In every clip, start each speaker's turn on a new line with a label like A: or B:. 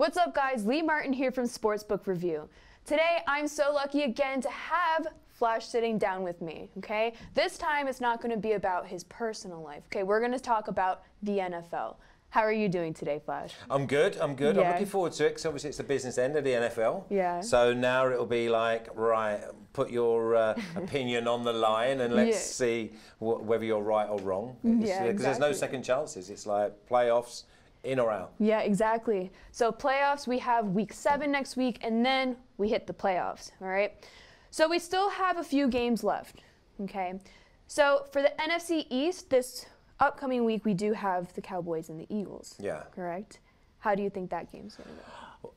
A: What's up, guys? Lee Martin here from Sportsbook Review. Today, I'm so lucky again to have Flash sitting down with me, okay? This time, it's not going to be about his personal life, okay? We're going to talk about the NFL. How are you doing today, Flash?
B: I'm good. Yeah. I'm looking forward to it because obviously it's the business end of the NFL.
A: Yeah.
B: So now it'll be like, right, put your opinion on the line and let's see whether you're right or wrong.
A: Yeah,
B: because there's no second chances. It's like playoffs, in or out.
A: Yeah, exactly. So playoffs, we have week 7 next week, and then we hit the playoffs, all right? So we still have a few games left, okay? So for the NFC East, this upcoming week, we do have the Cowboys and the Eagles.
B: Yeah.
A: Correct? How do you think that game's going to go?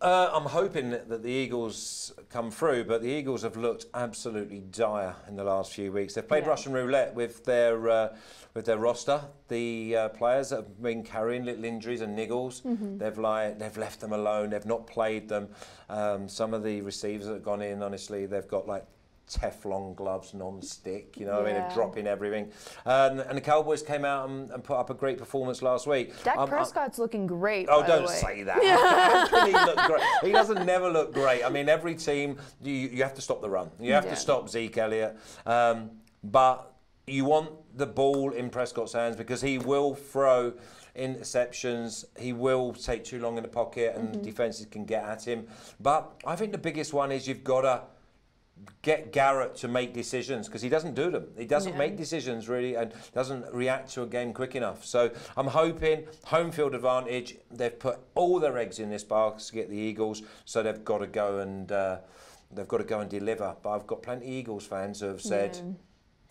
B: I'm hoping that the Eagles come through, but the Eagles have looked absolutely dire in the last few weeks. They've played Russian roulette with their roster. The players that have been carrying little injuries and niggles, they've left them alone. They've not played them. Some of the receivers that have gone in, honestly, they've got like Teflon gloves, non-stick, you know, I mean, they're dropping everything. And the Cowboys came out and put up a great performance last week.
A: Dak Prescott's looking great,
B: Oh,
A: by
B: don't
A: the way.
B: say that. How can he look great? He doesn't never look great. I mean, every team, you have to stop the run. You have to stop Zeke Elliott. But you want the ball in Prescott's hands because he will throw interceptions. He will take too long in the pocket and defenses can get at him. But I think the biggest one is you've got to get Garrett to make decisions because he doesn't do them. He doesn't make decisions really and doesn't react to a game quick enough. So I'm hoping home field advantage. They've put all their eggs in this basket, the Eagles, so they've got to go and deliver. But I've got plenty of Eagles fans who have said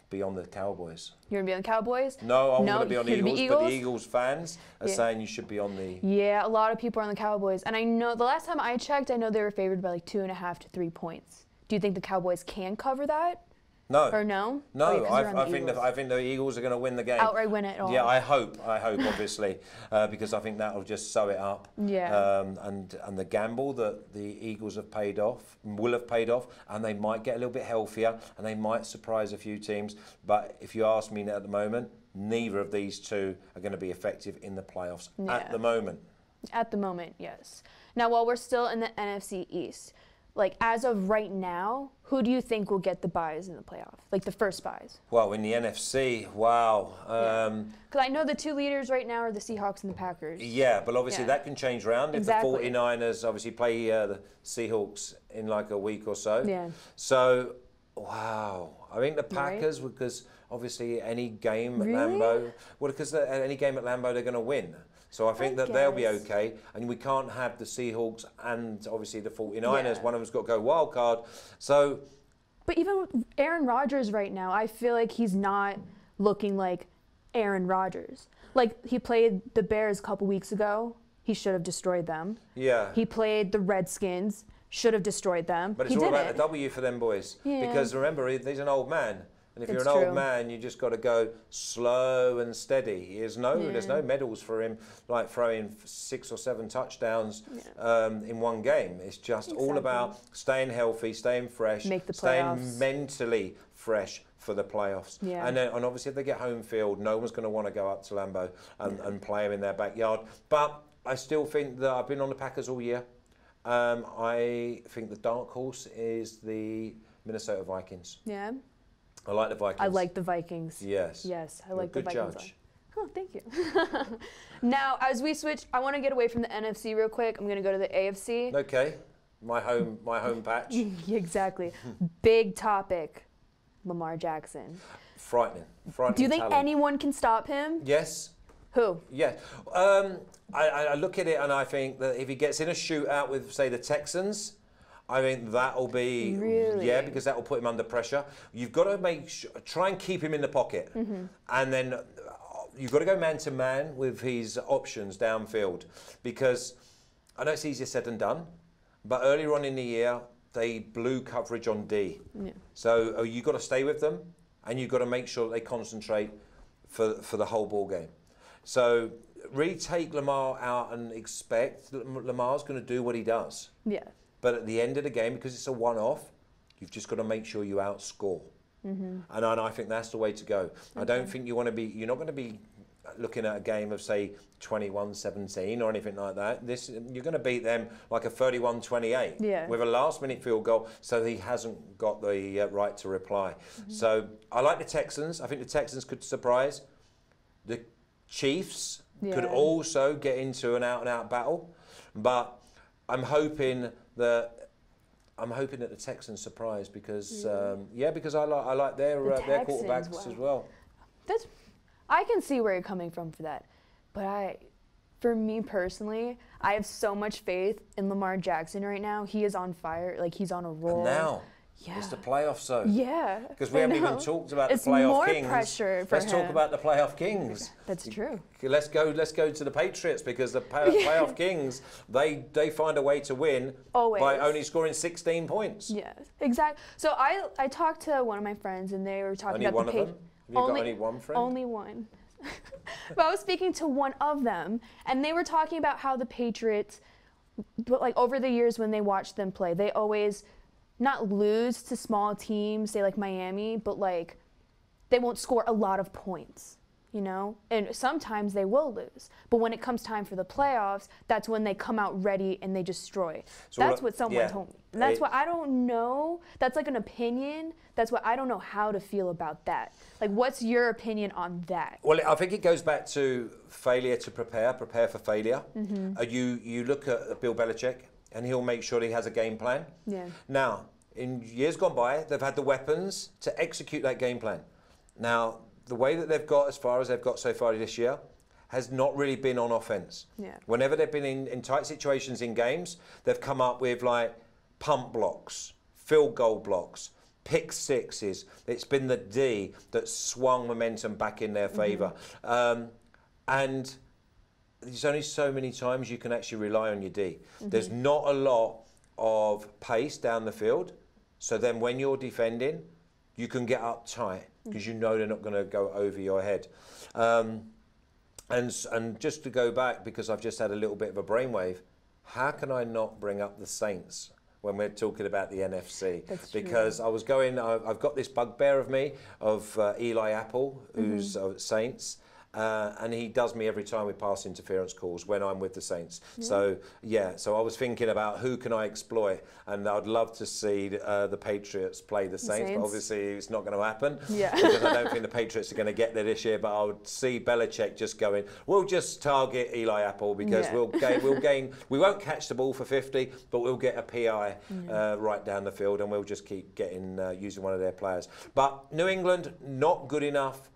B: be on the Cowboys.
A: You're going to be on the Cowboys?
B: No, I'm going to be on the Eagles,
A: Eagles,
B: but the Eagles fans are saying you should be on the...
A: Yeah, a lot of people are on the Cowboys. And I know the last time I checked, I know they were favored by like 2.5 to 3 points. Do you think the Cowboys can cover that?
B: No.
A: Or no?
B: No, I think the Eagles are going to win the game.
A: Outright win it all.
B: Yeah, I hope, obviously, because I think that'll just sew it up.
A: Yeah.
B: And the gamble that the Eagles will have paid off, and they might get a little bit healthier, and they might surprise a few teams. But if you ask me at the moment, neither of these two are going to be effective in the playoffs at the moment.
A: At the moment, yes. Now, while we're still in the NFC East, like as of right now, who do you think will get the buys in the playoff? Like the first buys?
B: Well, in the NFC, wow.
A: Because I know the two leaders right now are the Seahawks and the Packers.
B: Yeah, but obviously that can change around if the 49ers obviously play the Seahawks in like a week or so.
A: Yeah.
B: So, wow. I think the Packers, because obviously any game at Lambeau, because any game at Lambeau they're going to win. So I think that they'll be okay, and we can't have the Seahawks and obviously the 49ers. One of them's got to go wild card. So,
A: but even with Aaron Rodgers right now, I feel like he's not looking like Aaron Rodgers. Like he played the Bears a couple weeks ago, he should have destroyed them.
B: Yeah.
A: He played the Redskins, should have destroyed them.
B: But it's all about the W for them boys. Yeah. Because remember, he's an old man. And if you're an old man, you just got to go slow and steady. There's no medals for him, like throwing 6 or 7 touchdowns in one game. It's just all about staying healthy, staying fresh, staying mentally fresh for the playoffs. Yeah. And obviously, if they get home field, no one's going to want to go up to Lambeau and play them in their backyard. But I still think that I've been on the Packers all year. I think the dark horse is the Minnesota Vikings.
A: Yeah.
B: I like the Vikings.
A: I like the Vikings.
B: Yes.
A: Yes, I like the Vikings.
B: Good judge.
A: Oh, thank you. Now, as we switch, I want to get away from the NFC real quick. I'm going to go to the AFC.
B: Okay. My home patch.
A: Exactly. Big topic. Lamar Jackson.
B: Frightening.
A: Do you think anyone can stop him?
B: Yes.
A: Who?
B: Yeah. I look at it and I think that if he gets in a shootout with, say, the Texans, I think that'll be, because that will put him under pressure. You've got to try and keep him in the pocket. And then you've got to go man to man with his options downfield. Because I know it's easier said than done, but earlier on in the year, they blew coverage on D. Yeah. So you've got to stay with them and you've got to make sure that they concentrate for the whole ball game. So really take Lamar out and expect that Lamar's going to do what he does. Yeah. But at the end of the game, because it's a one-off, you've just got to make sure you outscore. And I think that's the way to go. Okay. I don't think you're not going to be looking at a game of, say, 21-17 or anything like that. You're going to beat them like a 31-28 with a last-minute field goal, so he hasn't got the right to reply. So I like the Texans. I think the Texans could surprise. The Chiefs could also get into an out-and-out battle, but I'm hoping that the Texans surprise because because I like their quarterbacks as well.
A: I can see where you're coming from for that, but for me personally, I have so much faith in Lamar Jackson right now. He is on fire, like he's on a roll.
B: And now, it's the playoffs though.
A: Yeah.
B: Because we haven't even talked about the playoff kings.
A: It's more pressure for him.
B: Let's talk about the playoff kings.
A: That's true.
B: Let's go to the Patriots because the playoff kings, they find a way to win by only scoring 16 points.
A: Yeah, exactly. So I talked to one of my friends and they were talking about the Patriots.
B: Have you got only one friend?
A: Only one. But I was speaking to one of them, and they were talking about how the Patriots, but like over the years when they watched them play, they always not lose to small teams, say like Miami, but like they won't score a lot of points, you know? And sometimes they will lose. But when it comes time for the playoffs, that's when they come out ready and they destroy. So that's what someone told me. And that's what I don't know. That's like an opinion. That's what I don't know how to feel about that. Like, what's your opinion on that?
B: Well, I think it goes back to failure to prepare for failure. You look at Bill Belichick, and he'll make sure he has a game plan.
A: Yeah.
B: Now, in years gone by, they've had the weapons to execute that game plan. Now, the way that they've got as far as they've got so far this year has not really been on offense.
A: Yeah.
B: Whenever they've been in tight situations in games, they've come up with like pump blocks, field goal blocks, pick sixes. It's been the D that swung momentum back in their favour. And there's only so many times you can actually rely on your D. There's not a lot of pace down the field. So then when you're defending, you can get up tight because you know they're not going to go over your head. And just to go back, because I've just had a little bit of a brainwave, how can I not bring up the Saints when we're talking about the NFC?
A: That's
B: because
A: true.
B: I've got this bugbear of me, of Eli Apple, who's Saints. And he does me every time we pass interference calls when I'm with the Saints. So I was thinking about who can I exploit, and I'd love to see the Patriots play the Saints, but obviously it's not going to happen because I don't think the Patriots are going to get there this year. But I would see Belichick just going, we'll just target Eli Apple because we'll gain. We won't catch the ball for 50, but we'll get a PI right down the field, and we'll just keep getting using one of their players. But New England not good enough.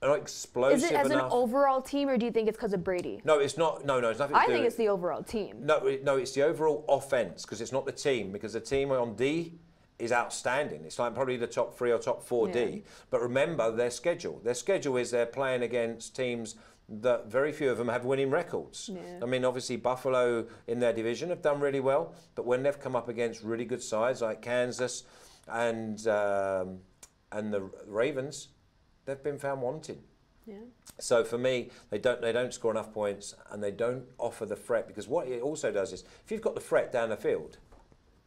B: Not explosive enough.
A: Is it as an overall team, or do you think it's because of Brady?
B: No, it's not. No, it's nothing to do.
A: I think it's the overall team.
B: No, it's the overall offense, because it's not the team, because the team on D is outstanding. It's like probably the top 3 or top 4 D. But remember their schedule. Their schedule is they're playing against teams that very few of them have winning records. I mean, obviously Buffalo in their division have done really well, but when they've come up against really good sides like Kansas and the Ravens, they've been found wanting. So for me, they don't score enough points, and they don't offer the threat, because what it also does is, if you've got the threat down the field,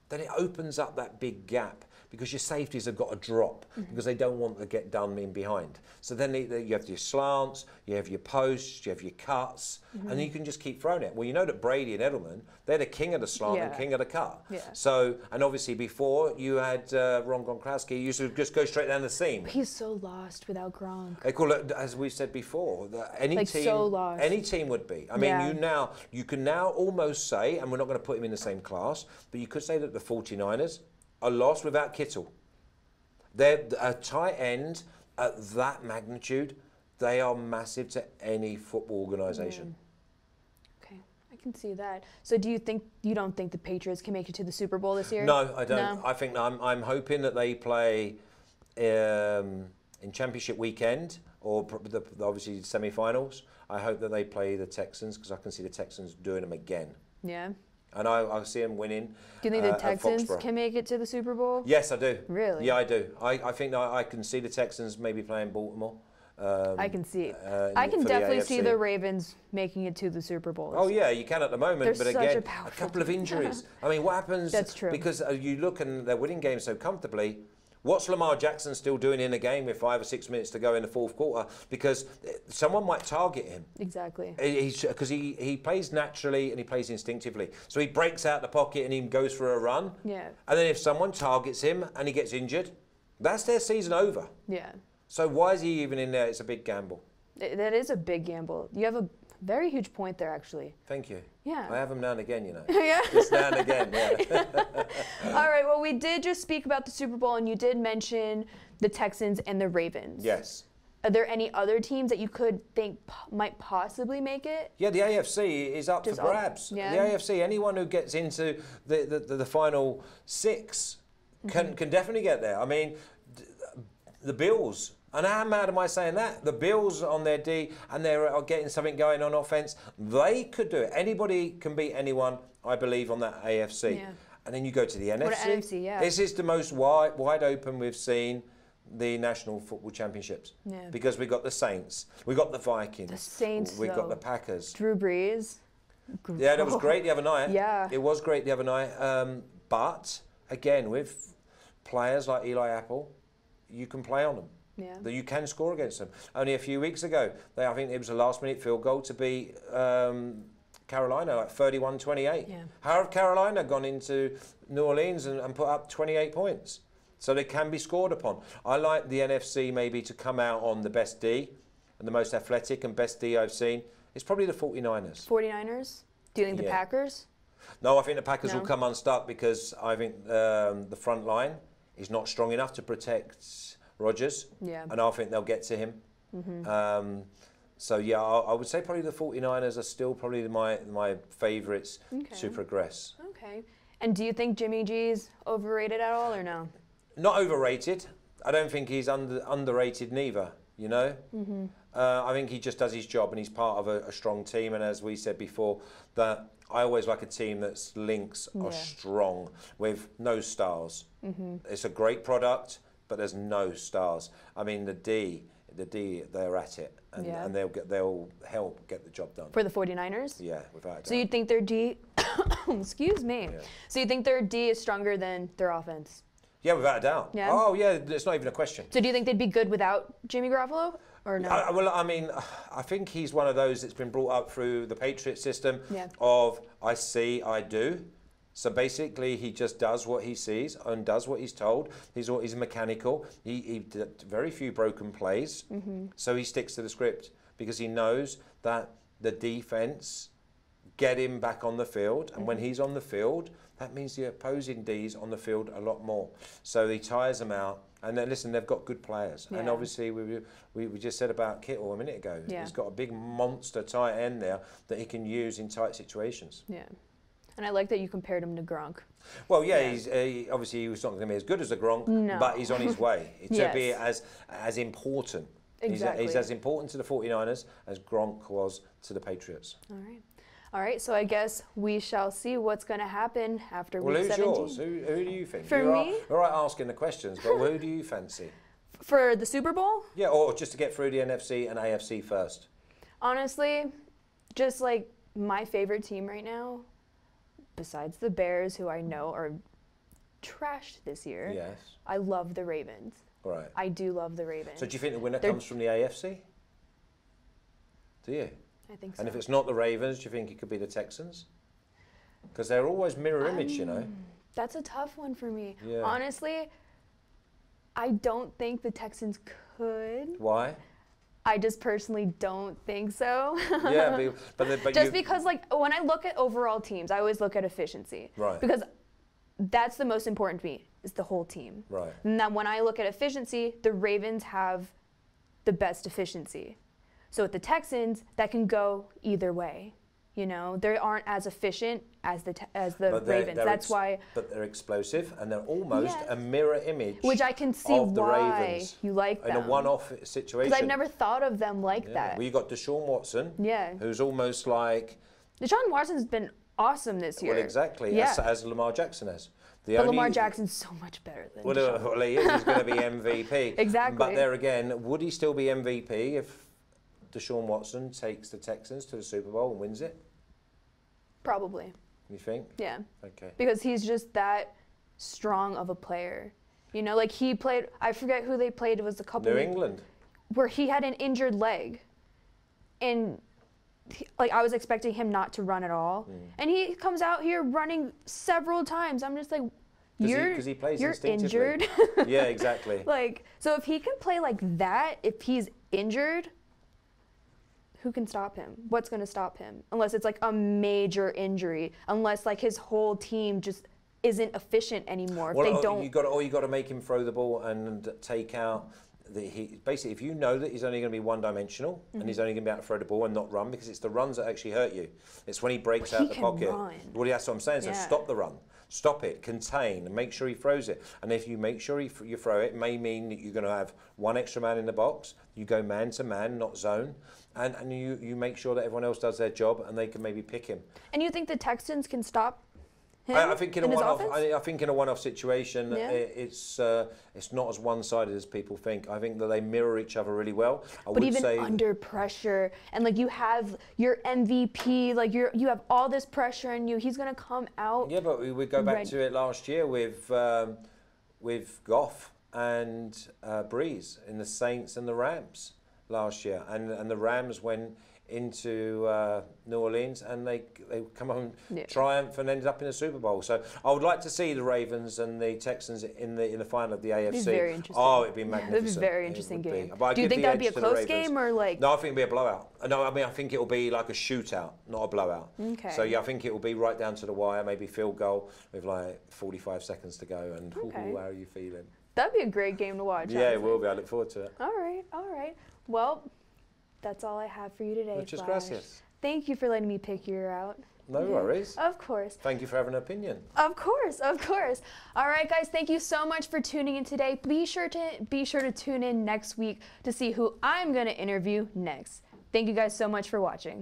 B: then it opens up that big gap, because your safeties have got to drop because they don't want to get done in behind. So then you have your slants, you have your posts, you have your cuts, and then you can just keep throwing it. Well, you know that Brady and Edelman, they're the king of the slant and king of the cut. So, and obviously before you had Ron Gronkowski, you used to just go straight down the seam.
A: He's so lost without Gronk.
B: They call it, as we said before, any team would be. I mean, you can now almost say, and we're not going to put him in the same class, but you could say that the 49ers are lost without Kittle. They're a tight end at that magnitude. They are massive to any football organisation.
A: Okay, I can see that. So you don't think the Patriots can make it to the Super Bowl this year?
B: No, I don't.
A: No?
B: I think I'm hoping that they play in Championship weekend, or obviously semi-finals. I hope that they play the Texans, because I can see the Texans doing them again.
A: Yeah.
B: And I see them winning.
A: Do you think the Texans can make it to the Super Bowl?
B: Yes, I do.
A: Really?
B: Yeah, I do. I think that I can see the Texans maybe playing Baltimore.
A: I can see it. I can definitely see the Ravens making it to the Super Bowl.
B: Oh yeah, you can at the moment, but again, a couple of
A: team.
B: injuries. I mean, what happens?
A: That's true.
B: Because you look and they're winning games so comfortably. What's Lamar Jackson still doing in a game with 5 or 6 minutes to go in the fourth quarter? Because someone might target him.
A: Exactly.
B: Because he plays naturally and he plays instinctively. So he breaks out the pocket and he goes for a run.
A: Yeah.
B: And then if someone targets him and he gets injured, that's their season over.
A: Yeah.
B: So why is he even in there? It's a big gamble.
A: That is a big gamble. You have a very huge point there, actually.
B: Thank you.
A: Yeah.
B: I have them now and again, you know.
A: Yeah.
B: Just now and again, yeah.
A: All right, well, we did just speak about the Super Bowl, and you did mention the Texans and the Ravens.
B: Yes.
A: Are there any other teams that you could think might possibly make it?
B: Yeah, the AFC is up for grabs.
A: Yeah.
B: The AFC, anyone who gets into the final 6 can definitely get there. I mean, the Bills. And how mad am I saying that? The Bills on their D and they're getting something going on offense. They could do it. Anybody can beat anyone, I believe, on that AFC.
A: Yeah.
B: And then you go to the NFC.
A: What NFC, yeah.
B: This is the most wide open we've seen the National Football Championships.
A: Yeah.
B: Because we got the Saints, we got the Vikings,
A: The Saints,
B: we got the Packers.
A: Drew Brees.
B: Yeah, that was great the other night.
A: Yeah.
B: It was great the other night. But again, with players like Eli Apple, you can play on them.
A: Yeah.
B: That you can score against them. Only a few weeks ago, I think it was a last-minute field goal to beat Carolina, like 31-28.
A: Yeah.
B: How have Carolina gone into New Orleans and put up 28 points? So they can be scored upon. I like the NFC maybe to come out on the best D, and the most athletic and best D I've seen. It's probably the 49ers.
A: 49ers? Do you think the Packers?
B: No, I think the Packers will come unstuck because I think the front line is not strong enough to protect Rodgers, and I think they'll get to him. So yeah, I would say probably the 49ers are still probably my favourites to progress.
A: Okay. And do you think Jimmy G's overrated at all or no?
B: Not overrated. I don't think he's underrated neither, you know. I think he just does his job and he's part of a strong team. And as we said before, that I always like a team that's links are strong with no stars. It's a great product, but there's no stars. I mean, the D, they're at it, and they'll help get the job done.
A: For the 49ers?
B: Yeah, without a doubt.
A: So you think their D, excuse me.
B: Yeah.
A: So you think their D is stronger than their offense?
B: Yeah, without a doubt.
A: Yeah?
B: Oh, yeah, it's not even a question.
A: So do you think they'd be good without Jimmy Garoppolo or no?
B: Well, I mean, I think he's one of those that's been brought up through the Patriot system
A: Yeah.
B: of I see, I do. So basically, he just does what he sees and does what he's told. He's mechanical. He did very few broken plays. So he sticks to the script because he knows that the defense get him back on the field. And when he's on the field, that means the opposing D's on the field a lot more. So he tires them out. And then, listen, they've got good players.
A: Yeah.
B: And obviously, we just said about Kittle a minute ago.
A: Yeah.
B: He's got a big monster tight end there that he can use in tight situations.
A: Yeah. And I like that you compared him to Gronk.
B: Well, yeah, obviously he was not going to be as good as a Gronk, but he's on his way to be as important.
A: Exactly.
B: He's as important to the 49ers as Gronk was to the Patriots.
A: All right, so I guess we shall see what's going to happen after week 17.
B: Well, who's yours? Who do you think?
A: For me?
B: All right asking the questions, but who do you fancy?
A: For the Super Bowl?
B: Yeah, or just to get through the NFC and AFC first.
A: Honestly, just like my favorite team right now, besides the Bears, who I know are trashed this year,
B: Yes.
A: I love the Ravens.
B: Right.
A: I do love the Ravens.
B: So do you think the winner comes from the AFC? Do you?
A: I think so.
B: And if it's not the Ravens, do you think it could be the Texans? Because they're always mirror image, you know.
A: That's a tough one for me.
B: Yeah.
A: Honestly, I don't think the Texans could.
B: Why?
A: I just personally don't think so.
B: Yeah, but
A: just because, like, when I look at overall teams, I always look at efficiency.
B: Right.
A: Because that's the most important to me, is the whole team.
B: Right.
A: And then when I look at efficiency, the Ravens have the best efficiency. So with the Texans, that can go either way. You know, they aren't as efficient as the Ravens. That's why.
B: But they're explosive, and they're almost a mirror image.
A: Which I can see
B: of the
A: why
B: Ravens
A: you like them.
B: in a one-off situation.
A: Because I've never thought of them like that.
B: Well, you got Deshaun Watson.
A: Yeah.
B: Who's almost like.
A: Deshaun Watson's been awesome this year.
B: Well, exactly.
A: Yeah.
B: As Lamar Jackson has.
A: But Lamar Jackson's so much better than Deshaun.
B: Well, he is. He's going to be MVP.
A: Exactly.
B: But there again, would he still be MVP if Deshaun Watson takes the Texans to the Super Bowl and wins it?
A: Probably.
B: You think?
A: Yeah.
B: Okay.
A: Because he's just that strong of a player. You know, like he played, I forget who they played, it was a couple
B: New England.
A: where he had an injured leg. And like I was expecting him not to run at all. And he comes out here running several times. I'm just like, you're injured.
B: Yeah, exactly.
A: Like, so if he can play like that, if he's injured, who can stop him? What's going to stop him? Unless it's like a major injury, unless like his whole team just isn't efficient anymore.
B: Well,
A: if they don't.
B: You got to make him throw the ball and take out. Basically, if you know that he's only going to be one-dimensional and he's only going to be able to throw the ball and not run, because it's the runs that actually hurt you. It's when he breaks out the pocket.
A: Run.
B: Well, that's what I'm saying. So stop the run, stop it, contain, and make sure he throws it. And if you make sure you throw it, it may mean that you're going to have one extra man in the box. You go man to man, not zone, and you make sure that everyone else does their job and they can maybe pick him.
A: And you think the Texans can stop him?
B: I think in a one-off situation, it's not as one-sided as people think. I think that they mirror each other really well.
A: But even under pressure, and like you have your MVP, like you have all this pressure on you. He's gonna come out.
B: Yeah, but we go back to it last year with Goff and Breeze in the Saints and the Rams last year, and the Rams went into New Orleans and they come home triumph and ended up in the Super Bowl. So I would like to see the Ravens and the Texans in the final of the AFC.
A: It'd be very interesting.
B: Oh, it'd be magnificent.
A: It'd be a very interesting game.
B: Do
A: you think that'd be a close game or like?
B: No, I think it'll be a blowout. No, I mean I think it'll be like a shootout, not a blowout.
A: Okay.
B: So yeah, I think it will be right down to the wire, maybe field goal with like 45 seconds to go. And how are you feeling?
A: That'd be a great game to watch.
B: Yeah, it will be. I look forward to it.
A: All right. Well, that's all I have for you today.
B: Muchas gracias.
A: Thank you for letting me pick you out.
B: No worries.
A: Of course.
B: Thank you for having an opinion.
A: Of course. All right, guys, thank you so much for tuning in today. Be sure to tune in next week to see who I'm going to interview next. Thank you guys so much for watching.